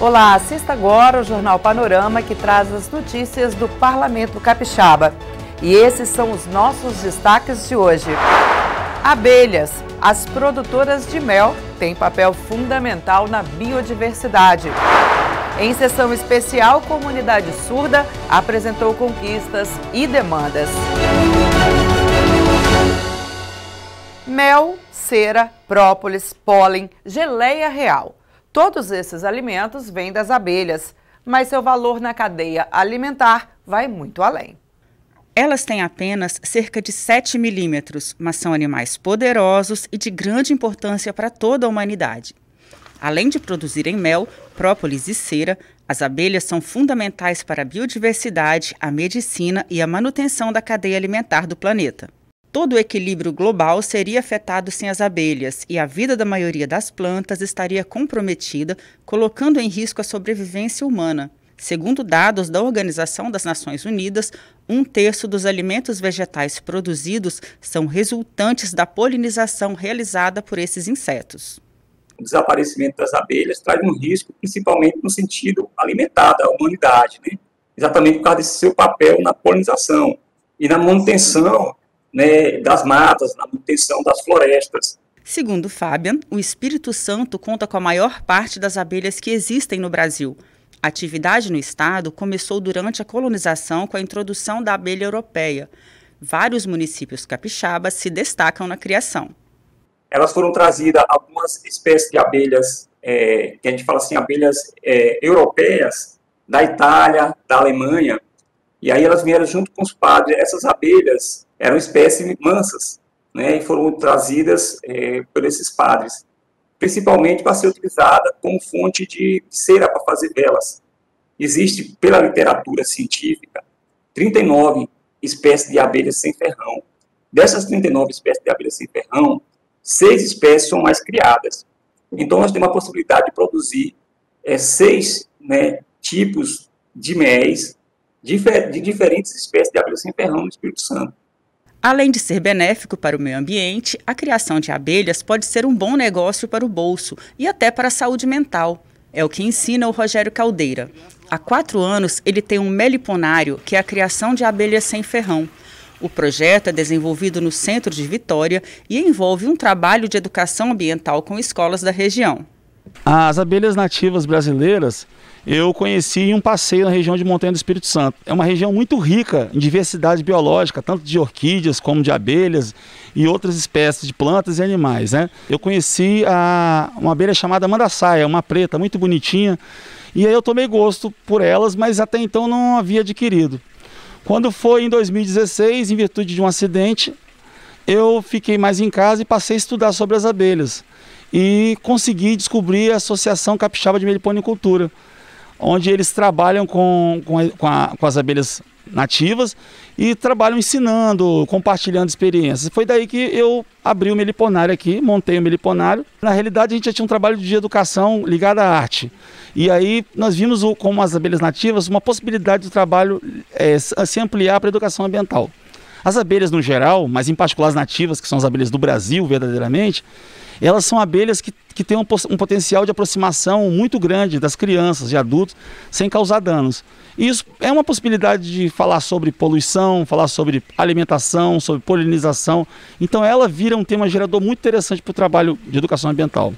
Olá, assista agora o Jornal Panorama, que traz as notícias do Parlamento Capixaba. E esses são os nossos destaques de hoje. Abelhas. As produtoras de mel têm papel fundamental na biodiversidade. Em sessão especial, Comunidade Surda apresentou conquistas e demandas. Mel, cera, própolis, pólen, geleia real. Todos esses alimentos vêm das abelhas, mas seu valor na cadeia alimentar vai muito além. Elas têm apenas cerca de 7 milímetros, mas são animais poderosos e de grande importância para toda a humanidade. Além de produzirem mel, própolis e cera, as abelhas são fundamentais para a biodiversidade, a medicina e a manutenção da cadeia alimentar do planeta. Todo o equilíbrio global seria afetado sem as abelhas e a vida da maioria das plantas estaria comprometida, colocando em risco a sobrevivência humana. Segundo dados da Organização das Nações Unidas, 1/3 dos alimentos vegetais produzidos são resultantes da polinização realizada por esses insetos. O desaparecimento das abelhas traz um risco, principalmente no sentido alimentar da humanidade, né? Exatamente por causa desse seu papel na polinização e na manutenção, né, das matas, na manutenção das florestas. Segundo Fabian, o Espírito Santo conta com a maior parte das abelhas que existem no Brasil. A atividade no estado começou durante a colonização com a introdução da abelha europeia. Vários municípios capixabas se destacam na criação. Elas foram trazidas algumas espécies de abelhas, que a gente fala assim, abelhas europeias, da Itália, da Alemanha, e aí elas vieram junto com os padres. Essas abelhas eram espécies mansas, né, e foram trazidas por esses padres, principalmente para ser utilizada como fonte de cera para fazer velas. Existe, pela literatura científica, 39 espécies de abelhas sem ferrão. Dessas 39 espécies de abelhas sem ferrão, 6 espécies são mais criadas. Então, nós temos a possibilidade de produzir 6 tipos de méis de diferentes espécies de abelhas sem ferrão no Espírito Santo. Além de ser benéfico para o meio ambiente, a criação de abelhas pode ser um bom negócio para o bolso e até para a saúde mental. É o que ensina o Rogério Caldeira. Há 4 anos, ele tem um meliponário, que é a criação de abelhas sem ferrão. O projeto é desenvolvido no centro de Vitória e envolve um trabalho de educação ambiental com escolas da região. As abelhas nativas brasileiras eu conheci em um passeio na região de Montanha do Espírito Santo. É uma região muito rica em diversidade biológica, tanto de orquídeas como de abelhas e outras espécies de plantas e animais, né? Eu conheci uma abelha chamada mandaçaia, uma preta muito bonitinha, e aí eu tomei gosto por elas, mas até então não havia adquirido. Quando foi em 2016, em virtude de um acidente, eu fiquei mais em casa e passei a estudar sobre as abelhas. E consegui descobrir a Associação Capixaba de Meliponicultura, onde eles trabalham com as abelhas nativas e trabalham ensinando, compartilhando experiências. Foi daí que eu abri o meliponário aqui, montei o meliponário. Na realidade, a gente já tinha um trabalho de educação ligado à arte. E aí nós vimos, como as abelhas nativas, uma possibilidade do trabalho se ampliar para a educação ambiental. As abelhas no geral, mas em particular as nativas, que são as abelhas do Brasil verdadeiramente, elas são abelhas que têm um potencial de aproximação muito grande das crianças e adultos sem causar danos. E isso é uma possibilidade de falar sobre poluição, falar sobre alimentação, sobre polinização. Então ela vira um tema gerador muito interessante para o trabalho de educação ambiental.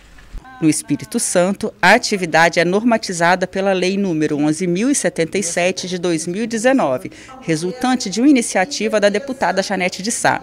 No Espírito Santo, a atividade é normatizada pela Lei nº 11.077 de 2019, resultante de uma iniciativa da deputada Janete de Sá.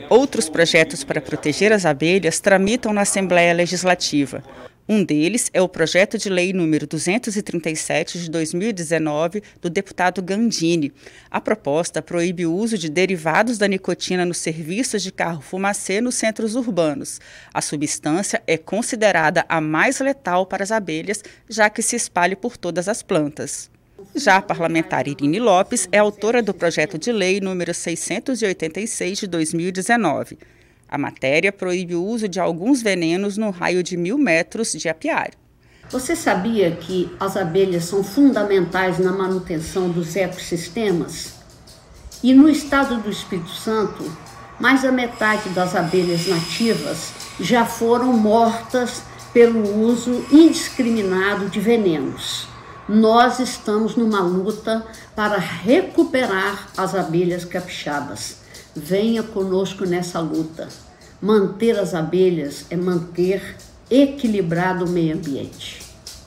Outros projetos para proteger as abelhas tramitam na Assembleia Legislativa. Um deles é o projeto de lei número 237 de 2019 do deputado Gandini. A proposta proíbe o uso de derivados da nicotina nos serviços de carro fumacê nos centros urbanos. A substância é considerada a mais letal para as abelhas, já que se espalha por todas as plantas. Já a parlamentar Irine Lopes é autora do projeto de lei número 686 de 2019. A matéria proíbe o uso de alguns venenos no raio de 1.000 metros de apiário. Você sabia que as abelhas são fundamentais na manutenção dos ecossistemas? E no estado do Espírito Santo, mais da metade das abelhas nativas já foram mortas pelo uso indiscriminado de venenos. Nós estamos numa luta para recuperar as abelhas capixabas. Venha conosco nessa luta. Manter as abelhas é manter equilibrado o meio ambiente.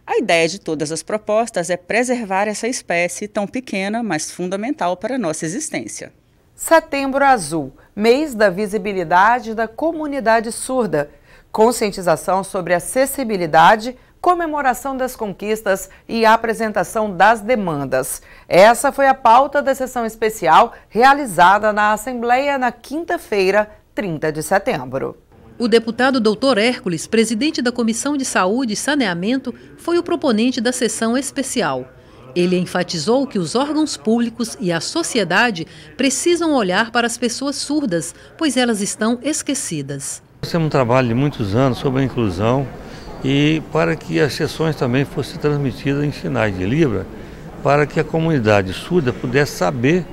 A ideia de todas as propostas é preservar essa espécie tão pequena, mas fundamental para a nossa existência. Setembro Azul, mês da visibilidade da comunidade surda. Conscientização sobre acessibilidade, comemoração das conquistas e apresentação das demandas. Essa foi a pauta da sessão especial realizada na Assembleia na quinta-feira, 30 de setembro. O deputado Dr. Hércules, presidente da Comissão de Saúde e Saneamento, foi o proponente da sessão especial. Ele enfatizou que os órgãos públicos e a sociedade precisam olhar para as pessoas surdas, pois elas estão esquecidas. Nós temos um trabalho de muitos anos sobre a inclusão e para que as sessões também fossem transmitidas em sinais de Libra, para que a comunidade surda pudesse saber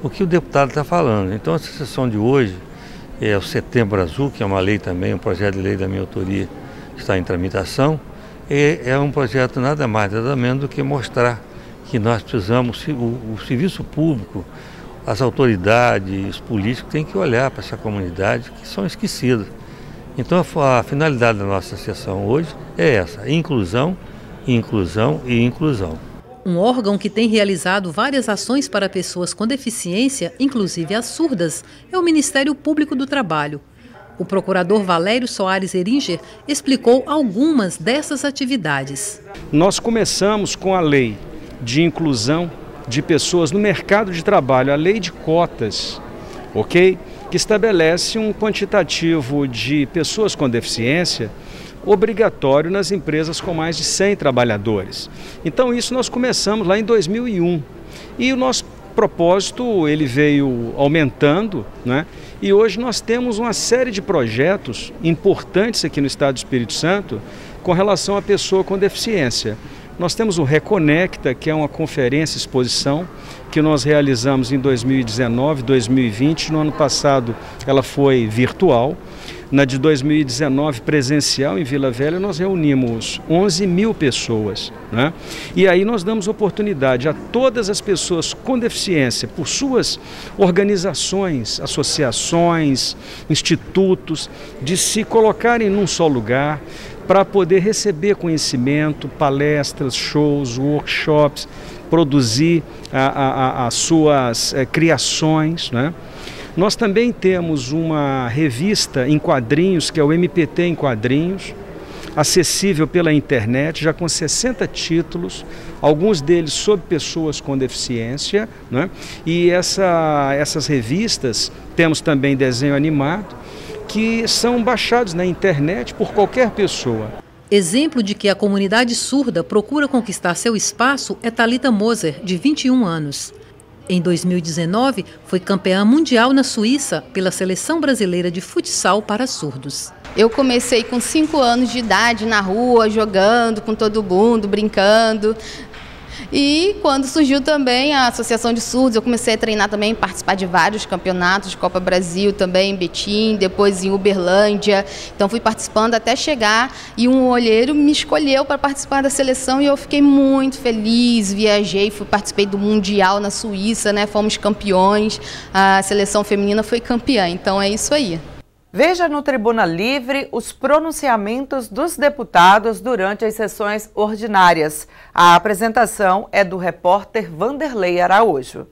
o que o deputado está falando. Então essa sessão de hoje é o Setembro Azul, que é uma lei também, um projeto de lei da minha autoria que está em tramitação, é um projeto nada mais, nada menos do que mostrar que nós precisamos, o serviço público, as autoridades, os políticos têm que olhar para essa comunidade que são esquecidas. Então a finalidade da nossa sessão hoje é essa, inclusão, inclusão e inclusão. Um órgão que tem realizado várias ações para pessoas com deficiência, inclusive as surdas, é o Ministério Público do Trabalho. O procurador Valério Soares Eringer explicou algumas dessas atividades. Nós começamos com a lei de inclusão de pessoas no mercado de trabalho, a lei de cotas, ok? Que estabelece um quantitativo de pessoas com deficiência obrigatório nas empresas com mais de 100 trabalhadores. Então isso nós começamos lá em 2001 e o nosso propósito ele veio aumentando, né? E hoje nós temos uma série de projetos importantes aqui no Estado do Espírito Santo com relação à pessoa com deficiência. Nós temos o Reconecta, que é uma conferência, exposição, que nós realizamos em 2019, 2020. No ano passado ela foi virtual. Na de 2019, presencial, em Vila Velha, nós reunimos 11 mil pessoas, né? E aí nós damos oportunidade a todas as pessoas com deficiência, por suas organizações, associações, institutos, de se colocarem num só lugar, para poder receber conhecimento, palestras, shows, workshops, produzir as suas criações, né? Nós também temos uma revista em quadrinhos, que é o MPT em Quadrinhos, acessível pela internet, já com 60 títulos, alguns deles sobre pessoas com deficiência, né? E essas revistas, temos também desenho animado, que são baixados na internet por qualquer pessoa. Exemplo de que a comunidade surda procura conquistar seu espaço é Thalita Moser, de 21 anos. Em 2019, foi campeã mundial na Suíça pela Seleção Brasileira de Futsal para Surdos. Eu comecei com 5 anos de idade na rua, jogando com todo mundo, brincando. E quando surgiu também a Associação de Surdos, eu comecei a treinar também, participar de vários campeonatos de Copa Brasil também, em Betim, depois em Uberlândia. Então fui participando até chegar e um olheiro me escolheu para participar da seleção e eu fiquei muito feliz, viajei, participei do Mundial na Suíça, né? Fomos campeões, a seleção feminina foi campeã, então é isso aí. Veja no Tribuna Livre os pronunciamentos dos deputados durante as sessões ordinárias. A apresentação é do repórter Vanderlei Araújo.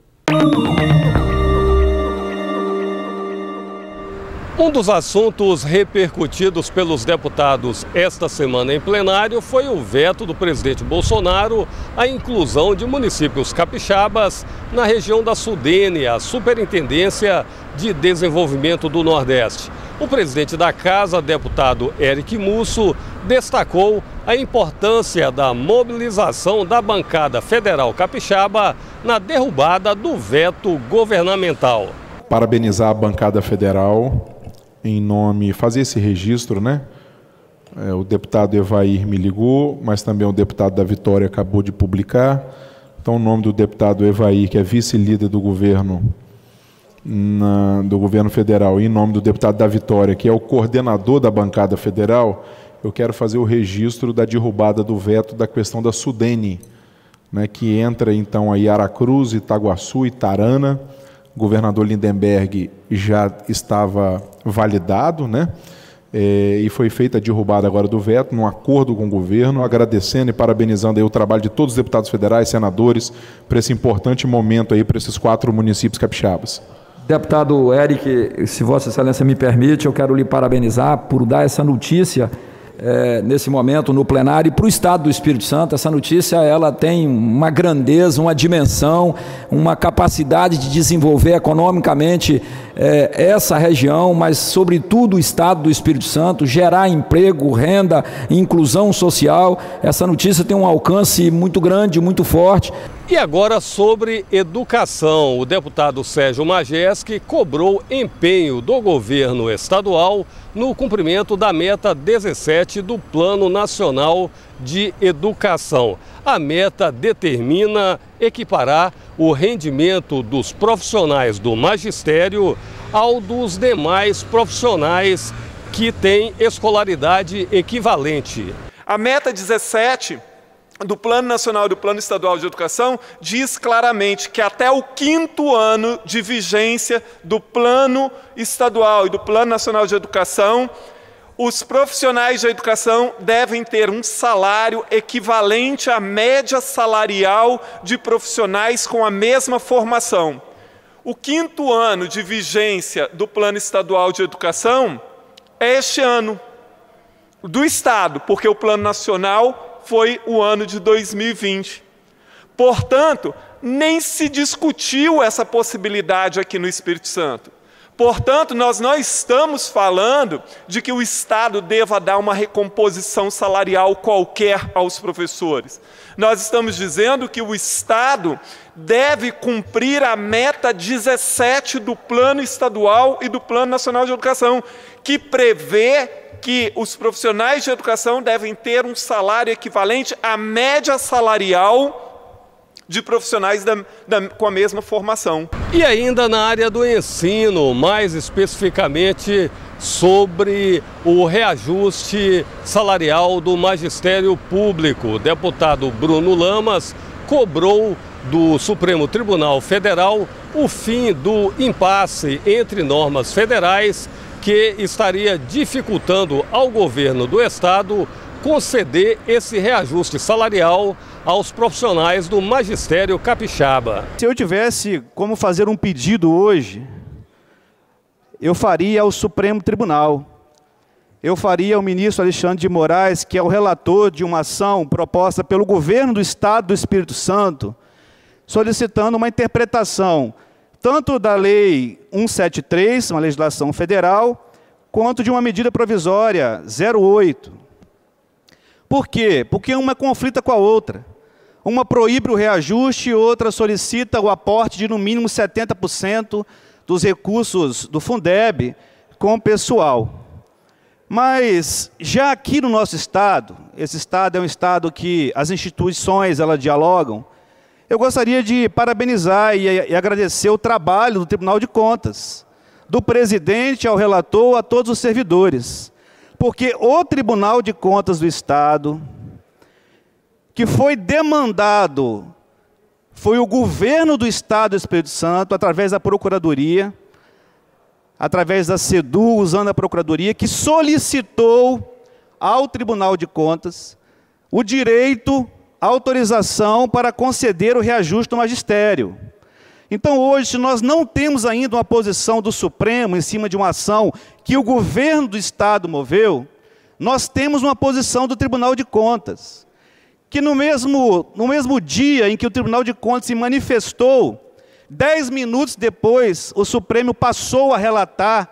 Um dos assuntos repercutidos pelos deputados esta semana em plenário foi o veto do presidente Bolsonaro à inclusão de municípios capixabas na região da Sudene, a Superintendência de Desenvolvimento do Nordeste. O presidente da Casa, deputado Eric Musso, destacou a importância da mobilização da bancada federal capixaba na derrubada do veto governamental. Parabenizar a bancada federal em nome, fazer esse registro, né? O deputado Evair me ligou, mas também o deputado da Vitória acabou de publicar. Então, o nome do deputado Evair, que é vice-líder do governo federal, e em nome do deputado da Vitória, que é o coordenador da bancada federal, eu quero fazer o registro da derrubada do veto da questão da Sudene, né, que entra então aí Aracruz, Itaguaçu e Tarana. O governador Lindenberg já estava validado, né? E foi feita a derrubada agora do veto, num acordo com o governo, agradecendo e parabenizando aí o trabalho de todos os deputados federais, senadores, por esse importante momento aí para esses 4 municípios capixabas. Deputado Eric, se Vossa Excelência me permite, eu quero lhe parabenizar por dar essa notícia nesse momento no plenário, e para o Estado do Espírito Santo. Essa notícia ela tem uma grandeza, uma dimensão, uma capacidade de desenvolver economicamente essa região, mas sobretudo o Estado do Espírito Santo, gerar emprego, renda, inclusão social. Essa notícia tem um alcance muito grande, muito forte. E agora sobre educação, o deputado Sérgio Majeski cobrou empenho do governo estadual no cumprimento da meta 17 do Plano Nacional de Educação. A meta determina equiparar o rendimento dos profissionais do magistério ao dos demais profissionais que têm escolaridade equivalente. A meta 17 do Plano Nacional e do Plano Estadual de Educação diz claramente que até o 5º ano de vigência do Plano Estadual e do Plano Nacional de Educação, os profissionais de educação devem ter um salário equivalente à média salarial de profissionais com a mesma formação. O 5º ano de vigência do Plano Estadual de Educação é este ano, do Estado, porque o Plano Nacional foi o ano de 2020. Portanto, nem se discutiu essa possibilidade aqui no Espírito Santo. Portanto, nós não estamos falando de que o Estado deva dar uma recomposição salarial qualquer aos professores. Nós estamos dizendo que o Estado deve cumprir a meta 17 do Plano Estadual e do Plano Nacional de Educação, que prevê que os profissionais de educação devem ter um salário equivalente à média salarial de profissionais com a mesma formação. E ainda na área do ensino, mais especificamente sobre o reajuste salarial do magistério público, o deputado Bruno Lamas cobrou do Supremo Tribunal Federal o fim do impasse entre normas federais que estaria dificultando ao governo do estado conceder esse reajuste salarial aos profissionais do magistério capixaba. Se eu tivesse como fazer um pedido hoje, eu faria ao Supremo Tribunal. Eu faria ao ministro Alexandre de Moraes, que é o relator de uma ação proposta pelo governo do Estado do Espírito Santo, solicitando uma interpretação tanto da Lei 173, uma legislação federal, quanto de uma medida provisória 08. Por quê? Porque uma conflita com a outra. Uma proíbe o reajuste e outra solicita o aporte de no mínimo 70% dos recursos do Fundeb com o pessoal. Mas já aqui no nosso estado, esse estado é um estado que as instituições elas dialogam, eu gostaria de parabenizar e agradecer o trabalho do Tribunal de Contas, do presidente ao relator, a todos os servidores. Porque o Tribunal de Contas do Estado, que foi demandado, foi o governo do Estado do Espírito Santo, através da Procuradoria, através da SEDU, usando a Procuradoria, que solicitou ao Tribunal de Contas o direito, a autorização para conceder o reajuste do magistério. Então, hoje, se nós não temos ainda uma posição do Supremo em cima de uma ação que o governo do Estado moveu, nós temos uma posição do Tribunal de Contas, que no mesmo dia em que o Tribunal de Contas se manifestou, 10 minutos depois, o Supremo passou a relatar,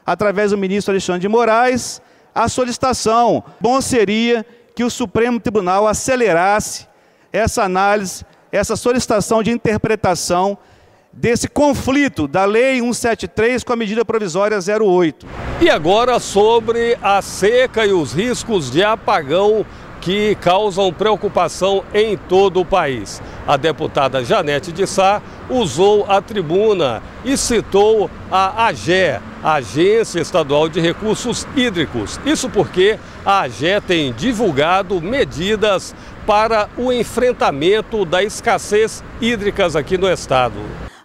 através do ministro Alexandre de Moraes, a solicitação. Bom seria que o Supremo Tribunal acelerasse essa análise, essa solicitação de interpretação desse conflito da Lei 173 com a medida provisória 08. E agora sobre a seca e os riscos de apagão que causam preocupação em todo o país. A deputada Janete de Sá usou a tribuna e citou a AGE, Agência Estadual de Recursos Hídricos. Isso porque a AGE tem divulgado medidas para o enfrentamento da escassez hídricas aqui no estado.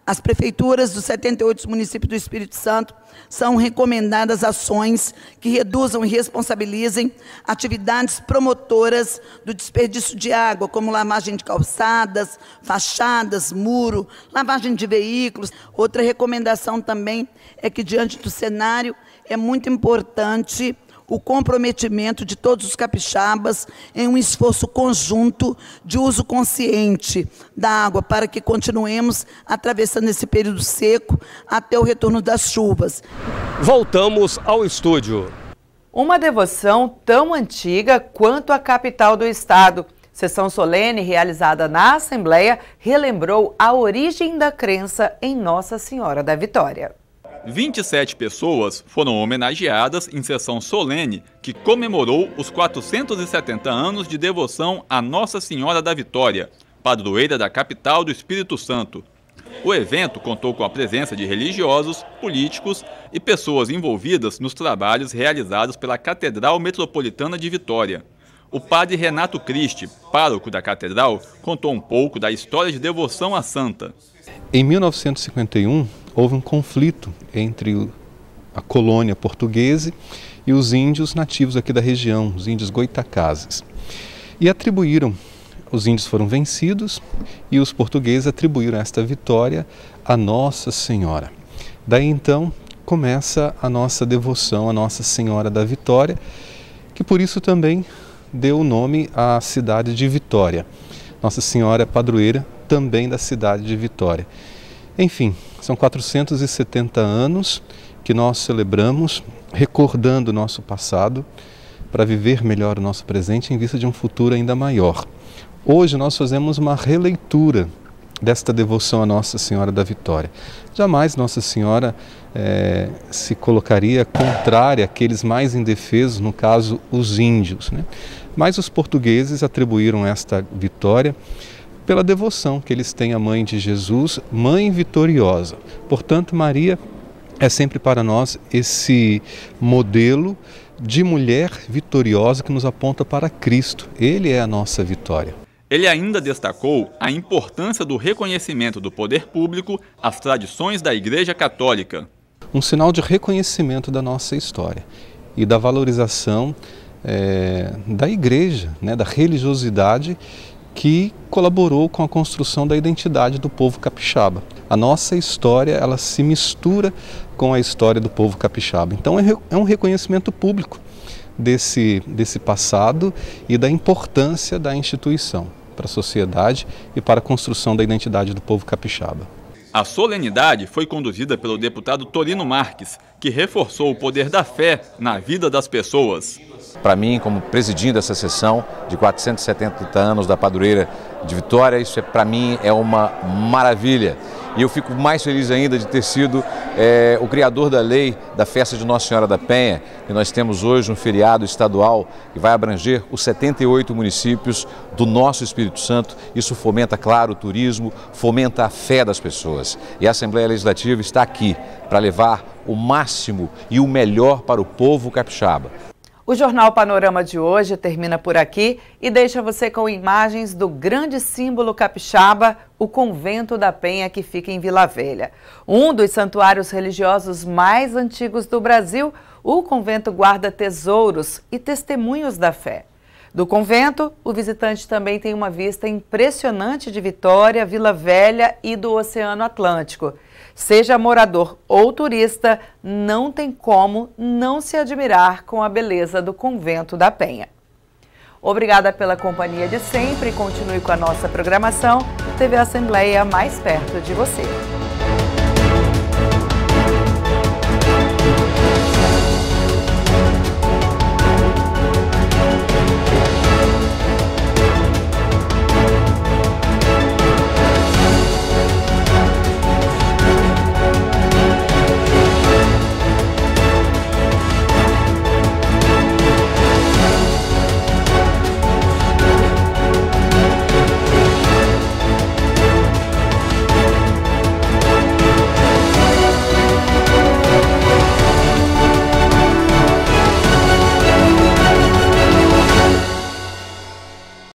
As prefeituras dos 78 municípios do Espírito Santo são recomendadas ações que reduzam e responsabilizem atividades promotoras do desperdício de água, como lavagem de calçadas, fachadas, muro, lavagem de veículos. Outra recomendação também é que, diante do cenário, é muito importante o comprometimento de todos os capixabas em um esforço conjunto de uso consciente da água, para que continuemos atravessando esse período seco até o retorno das chuvas. Voltamos ao estúdio. Uma devoção tão antiga quanto a capital do estado. Sessão solene realizada na Assembleia relembrou a origem da crença em Nossa Senhora da Vitória. 27 pessoas foram homenageadas em sessão solene que comemorou os 470 anos de devoção a Nossa Senhora da Vitória, padroeira da capital do Espírito Santo. O evento contou com a presença de religiosos, políticos e pessoas envolvidas nos trabalhos realizados pela Catedral Metropolitana de Vitória. O padre Renato Cristi, pároco da catedral, contou um pouco da história de devoção à santa. Em 1951, houve um conflito entre a colônia portuguesa e os índios nativos aqui da região, os índios goitacazes. E os índios foram vencidos e os portugueses atribuíram esta vitória a Nossa Senhora. Daí então começa a nossa devoção a Nossa Senhora da Vitória, que por isso também deu o nome à cidade de Vitória. Nossa Senhora é padroeira também da cidade de Vitória. Enfim, são 470 anos que nós celebramos, recordando o nosso passado, para viver melhor o nosso presente em vista de um futuro ainda maior. Hoje nós fazemos uma releitura desta devoção a Nossa Senhora da Vitória. Jamais Nossa Senhora se colocaria contrária àqueles mais indefesos, no caso os índios, né? Mas os portugueses atribuíram esta vitória pela devoção que eles têm à Mãe de Jesus, Mãe Vitoriosa. Portanto, Maria é sempre para nós esse modelo de mulher vitoriosa que nos aponta para Cristo. Ele é a nossa vitória. Ele ainda destacou a importância do reconhecimento do poder público às tradições da Igreja Católica. Um sinal de reconhecimento da nossa história e da valorização da Igreja, né, da religiosidade que colaborou com a construção da identidade do povo capixaba. A nossa história, ela se mistura com a história do povo capixaba. Então é um reconhecimento público desse passado e da importância da instituição para a sociedade e para a construção da identidade do povo capixaba. A solenidade foi conduzida pelo deputado Torino Marques, que reforçou o poder da fé na vida das pessoas. Para mim, como presidindo essa sessão de 470 anos da padroeira de Vitória, isso para mim é uma maravilha. E eu fico mais feliz ainda de ter sido o criador da lei da festa de Nossa Senhora da Penha, que nós temos hoje um feriado estadual que vai abranger os 78 municípios do nosso Espírito Santo. Isso fomenta, claro, o turismo, fomenta a fé das pessoas. E a Assembleia Legislativa está aqui para levar o máximo e o melhor para o povo capixaba. O Jornal Panorama de hoje termina por aqui e deixa você com imagens do grande símbolo capixaba, o Convento da Penha, que fica em Vila Velha. Um dos santuários religiosos mais antigos do Brasil, o convento guarda tesouros e testemunhos da fé. Do convento, o visitante também tem uma vista impressionante de Vitória, Vila Velha e do Oceano Atlântico. Seja morador ou turista, não tem como não se admirar com a beleza do Convento da Penha. Obrigada pela companhia de sempre e continue com a nossa programação. TV Assembleia mais perto de você.